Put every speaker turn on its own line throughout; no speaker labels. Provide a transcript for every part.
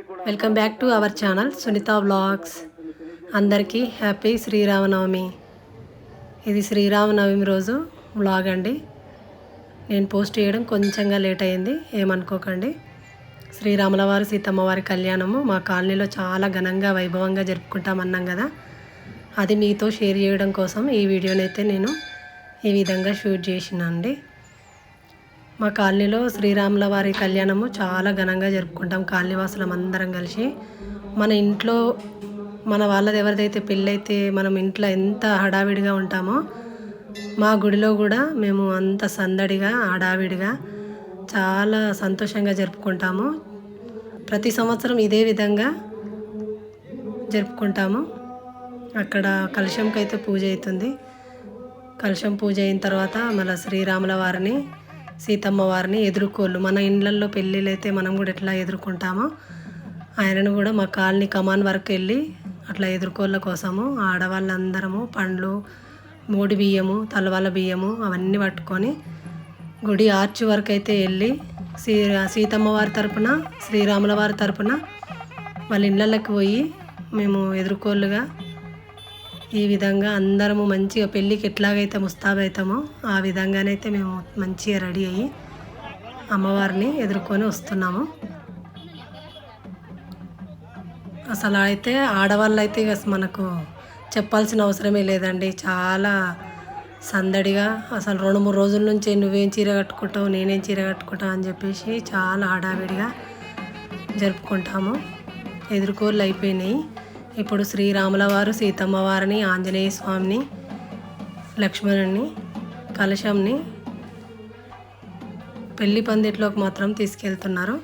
Welcome back to our channel Sunitha vlogs. అందరికీ happy Sri Rama Navami. ఇది శ్రీరామనవమి రోజు వ్లాగ్ అండి. నేను పోస్ట్ చేయడం కొంచెంగా లేట్ అయింది, ఏమనుకోకండి. శ్రీరాముల వారి సీతమ్మ వారి కళ్యాణము మా కాలనీలో చాలా ఘనంగా వైభవంగా జరుపుకుంటామన్నాం కదా, అది మీతో షేర్ చేయడం కోసం ఈ వీడియోనైతే నేను ఈ విధంగా షూట్ చేసినండి. మా కాలనీలో శ్రీరాముల వారి కళ్యాణము చాలా ఘనంగా జరుపుకుంటాం. కాలనీవాసులం అందరం కలిసి మన ఇంట్లో మన వాళ్ళది ఎవరిదైతే పెళ్ళైతే మనం ఇంట్లో ఎంత హడావిడిగా ఉంటామో, మా గుడిలో కూడా మేము అంత సందడిగా హడావిడిగా చాలా సంతోషంగా జరుపుకుంటాము. ప్రతి సంవత్సరం ఇదే విధంగా జరుపుకుంటాము. అక్కడ కలశంకి అయితే పూజ అవుతుంది. కలశం పూజ అయిన తర్వాత మళ్ళీ శ్రీరాముల వారిని సీతమ్మ వారిని ఎదుర్కోళ్ళు, మన ఇళ్ళల్లో పెళ్ళిళ్ళు అయితే మనం కూడా ఎట్లా ఎదుర్కొంటామో ఆయనను కూడా మా కాలనీ కమాన్ వరకు వెళ్ళి అట్లా ఎదుర్కోళ్ళ కోసము ఆడవాళ్ళందరము పండ్లు, మోడి బియ్యము, తలవాల బియ్యము అవన్నీ పట్టుకొని గుడి ఆర్చి వరకు అయితే వెళ్ళి సీతమ్మ వారి తరపున శ్రీరాముల వారి తరపున వాళ్ళ ఇళ్ళకి పోయి మేము ఎదుర్కోళ్ళుగా ఈ విధంగా అందరము మంచిగా పెళ్ళికి ఎట్లాగైతే ముస్తాబవుతామో ఆ విధంగానైతే మేము మంచిగా రెడీ అయ్యి అమ్మవారిని ఎదుర్కొని వస్తున్నాము. అసలు అయితే ఆడవాళ్ళు అయితే ఇక మనకు చెప్పాల్సిన అవసరమే లేదండి. చాలా సందడిగా అసలు 2-3 రోజుల నుంచి నువ్వేం చీర కట్టుకుంటావు, నేనేం చీర కట్టుకుంటావు అని చెప్పేసి చాలా హడావిడిగా జరుపుకుంటాము. ఎదుర్కోళ్ళు అయిపోయినాయి. ఇప్పుడు శ్రీరాముల వారు సీతమ్మ వారిని, ఆంజనేయ స్వామిని, లక్ష్మణుని, కలశంని పెళ్లి పందిట్లోకి మాత్రం తీసుకెళ్తున్నారు.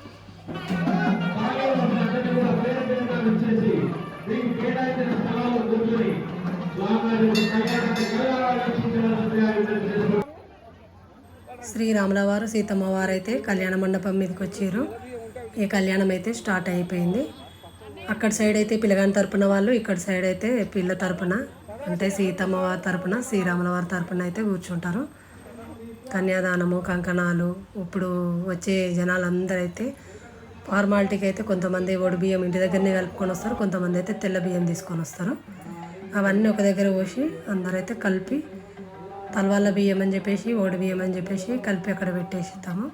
శ్రీరాముల వారు సీతమ్మ వారు అయితే కళ్యాణ మండపం మీదకి వచ్చారు. ఈ కళ్యాణం అయితే స్టార్ట్ అయిపోయింది. అక్కడ సైడ్ అయితే పిల్లగాని తరపున వాళ్ళు, ఇక్కడ సైడ్ అయితే పిల్ల తరపున అంటే సీతమ్మ వారి తరపున శ్రీరాముల వారి తరపున అయితే కూర్చుంటారు. కన్యాదానము, కంకణాలు, ఇప్పుడు వచ్చే జనాలందరూ అయితే ఫార్మాలిటీకి అయితే కొంతమంది ఒడి బియ్యం ఇంటి దగ్గరనే కలుపుకొని వస్తారు, కొంతమంది అయితే తెల్ల బియ్యం తీసుకొని వస్తారు. అవన్నీ ఒక దగ్గర పోసి అందరైతే కలిపి తలవాళ్ళ బియ్యం అని చెప్పేసి ఒడి బియ్యం అని చెప్పేసి కలిపి అక్కడ పెట్టేసిస్తాము.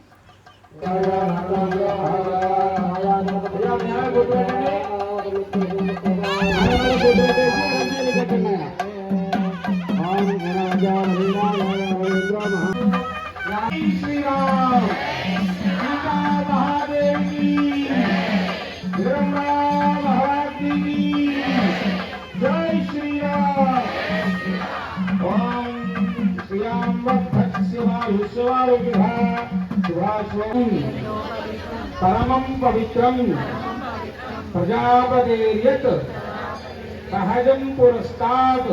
పరమం పవిత్రం ప్రజాపతేర్యత్ సహజం పురస్తాత్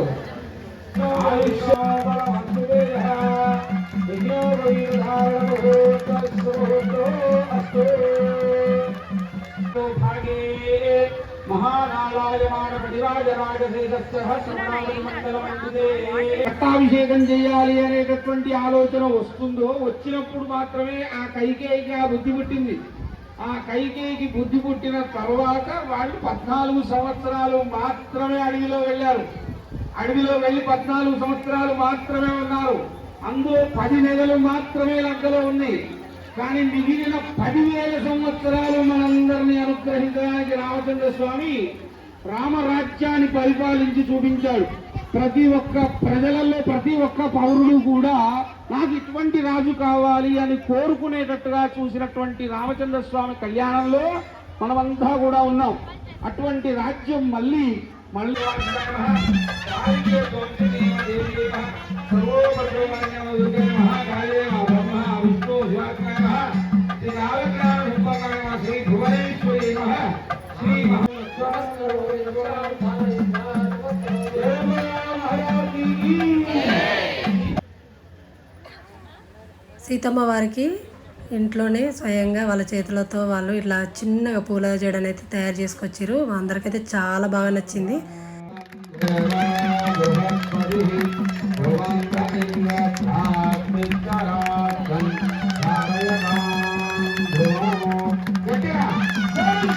పట్టాభిషేకం చేయాలి అనేటటువంటి ఆలోచన వస్తుందో, వచ్చినప్పుడు మాత్రమే ఆ కైకేయికి ఆ బుద్ధి పుట్టింది. ఆ కైకేయికి బుద్ధి పుట్టిన తర్వాత వాళ్ళు 14 సంవత్సరాలు మాత్రమే అడవిలో వెళ్ళారు. అడవిలో వెళ్ళి 14 సంవత్సరాలు మాత్రమే ఉన్నారు. అందులో 10 నెలలు మాత్రమే లంకలో ఉంది. కానీ మిగిలిన 10,000 సంవత్సరాలు మనందరినీ అనుగ్రహించడానికి రామచంద్ర స్వామి రామరాజ్యాన్ని పరిపాలించి చూపించాడు. ప్రతి ఒక్క ప్రజలలో ప్రతి ఒక్క పౌరుడు కూడా నాకు ఇటువంటి రాజు కావాలి అని కోరుకునేటట్టుగా చూసినటువంటి రామచంద్ర స్వామి కళ్యాణంలో మనమంతా కూడా ఉన్నాం. అటువంటి రాజ్యం మళ్ళీ
సీతమ్మ వారికి ఇంట్లోనే స్వయంగా వాళ్ళ చేతులతో వాళ్ళు ఇట్లా చిన్నగా పూల జడని అయితే తయారు చేసుకొచ్చారు. అందరికైతే చాలా బాగా నచ్చింది.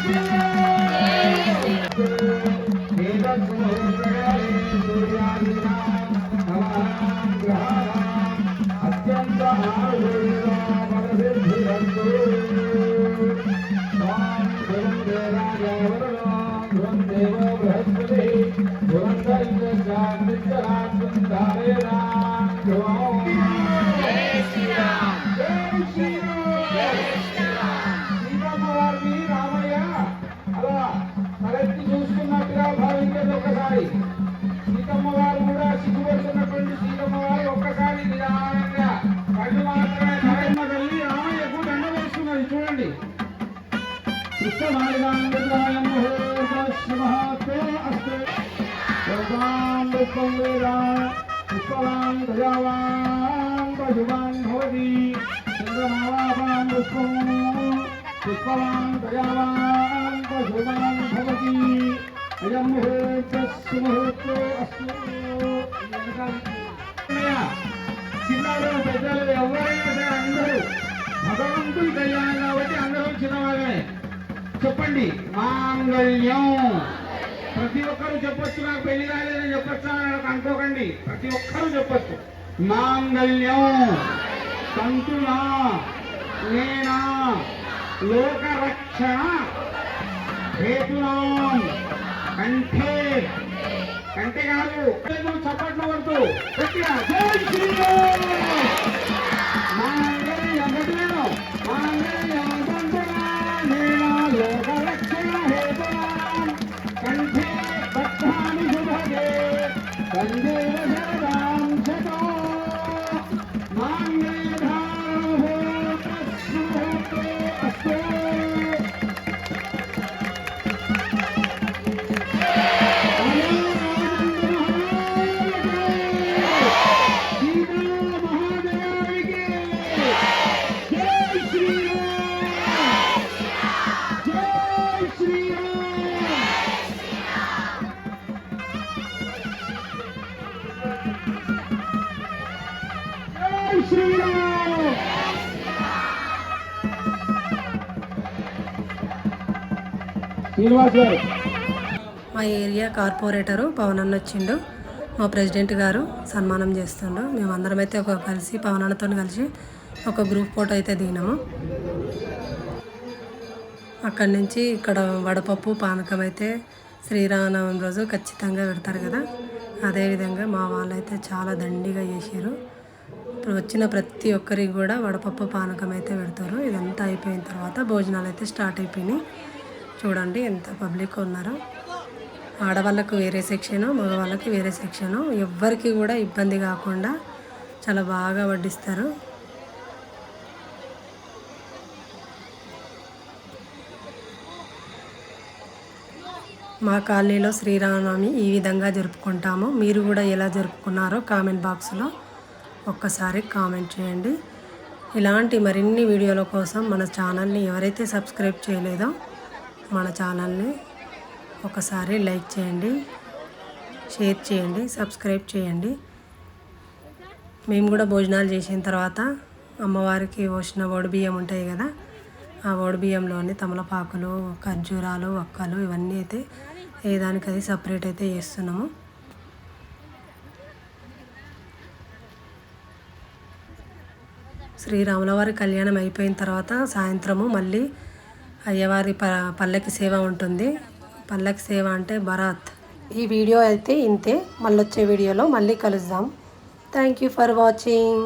శ్రీ ధ్రువందే రాజావరుణో ధ్రువం దేవో బృహస్పతి సీతమ్మవారిని రామయ్య అలా తలెత్తి చూస్తున్నట్టుగా భావించేది ఒకసారి. సీతమ్మవారు కూడా సిగ్గుపడుతున్నటువంటి సీతమ్మవారు ఒక్కసారి నిదానంగా కళ్ళు మాత్రమే నరమ్మ తల్లి రామయ్యకు దండ వేస్తున్నది చూడండి. పుష్పవాన్ దయావాన్ పశువాన్ భవతి చంద్రమావాపాన్ పుష్పం పుష్పవాన్ దయావాన్ పశువాన్ భవతి అయం ముహూర్తస్సు ముహూర్తో అస్తు. చిన్నవాళ్ళు పెద్దలు ఎవరైనా సరే అందరూ భగవంతుడి కళ్యాణం కాబట్టి అందరూ చిన్నవాళ్ళే చెప్పండి. మాంగళ్యం ప్రతి ఒక్కరూ చెప్పొచ్చు. నాకు పెళ్లి కాలేదని చెప్పొచ్చు అని అనుకోకండి. ప్రతి ఒక్కరూ చెప్పొచ్చు. మాంగళ్యం తంతునా నేనా లోకరక్షణ హేతునాం కంఠే కంటే కాదు చప్పట్లు కొడుతూ గట్టిగా జై శ్రీరామ్. మాంగళ్యం గట్టిగా మాంగళ్యం తంతునా నేనా లోకరక్షణ హేతునాం కంఠే బద్ధాని శుభగే వందేవ శరదాం శతో మాంగళ్యధారణో తస్సుతో అస్తో.
మా ఏరియా కార్పొరేటరు పవన్ అన్న వచ్చిండు. మా ప్రెసిడెంట్ గారు సన్మానం చేస్తుండు. మేమందరం అయితే కలిసి పవన్ అన్నతో కలిసి ఒక గ్రూప్ ఫోటో అయితే దిగినాము. అక్కడి నుంచి ఇక్కడ వడపప్పు పానకం అయితే శ్రీరామనవమి రోజు ఖచ్చితంగా పెడతారు కదా. అదేవిధంగా మా వాళ్ళైతే చాలా దండిగా చేసారు. ఇప్పుడు వచ్చిన ప్రతి ఒక్కరికి కూడా వడపప్పు పానకం అయితే పెడతారు. ఇదంతా అయిపోయిన తర్వాత భోజనాలు అయితే స్టార్ట్ అయిపోయినాయి. చూడండి ఎంత పబ్లిక్ ఉన్నారో. ఆడవాళ్ళకు వేరే సెక్షను, మగవాళ్ళకి వేరే సెక్షను. ఎవ్వరికి కూడా ఇబ్బంది కాకుండా చాలా బాగా వడ్డిస్తారు. మా కాలనీలో శ్రీరామనవమి ఈ విధంగా జరుపుకుంటాము. మీరు కూడా ఎలా జరుపుకున్నారో కామెంట్ బాక్స్లో ఒక్కసారి కామెంట్ చేయండి. ఇలాంటి మరిన్ని వీడియోల కోసం మన ఛానల్ని ఎవరైతే సబ్స్క్రైబ్ చేయలేదో మన ఛానల్ని ఒకసారి లైక్ చేయండి, షేర్ చేయండి, సబ్స్క్రైబ్ చేయండి. మేము కూడా భోజనాలు చేసిన తర్వాత అమ్మవారికి పోసిన బియ్యం ఉంటాయి కదా, ఆ బియ్యంలోని తమలపాకులు, ఖర్జూరాలు, వక్కలు ఇవన్నీ అయితే ఏదానికది సపరేట్ అయితే చేస్తున్నాము. శ్రీరాముల వారి కళ్యాణం అయిపోయిన తర్వాత సాయంత్రము మళ్ళీ అయ్యవారి పల్లకి సేవ ఉంటుంది. పల్లకి సేవ అంటే బరాత్. ఈ వీడియో అయితే ఇంతే. మళ్ళీ వచ్చే వీడియోలో మళ్ళీ కలుద్దాం. Thank you for watching.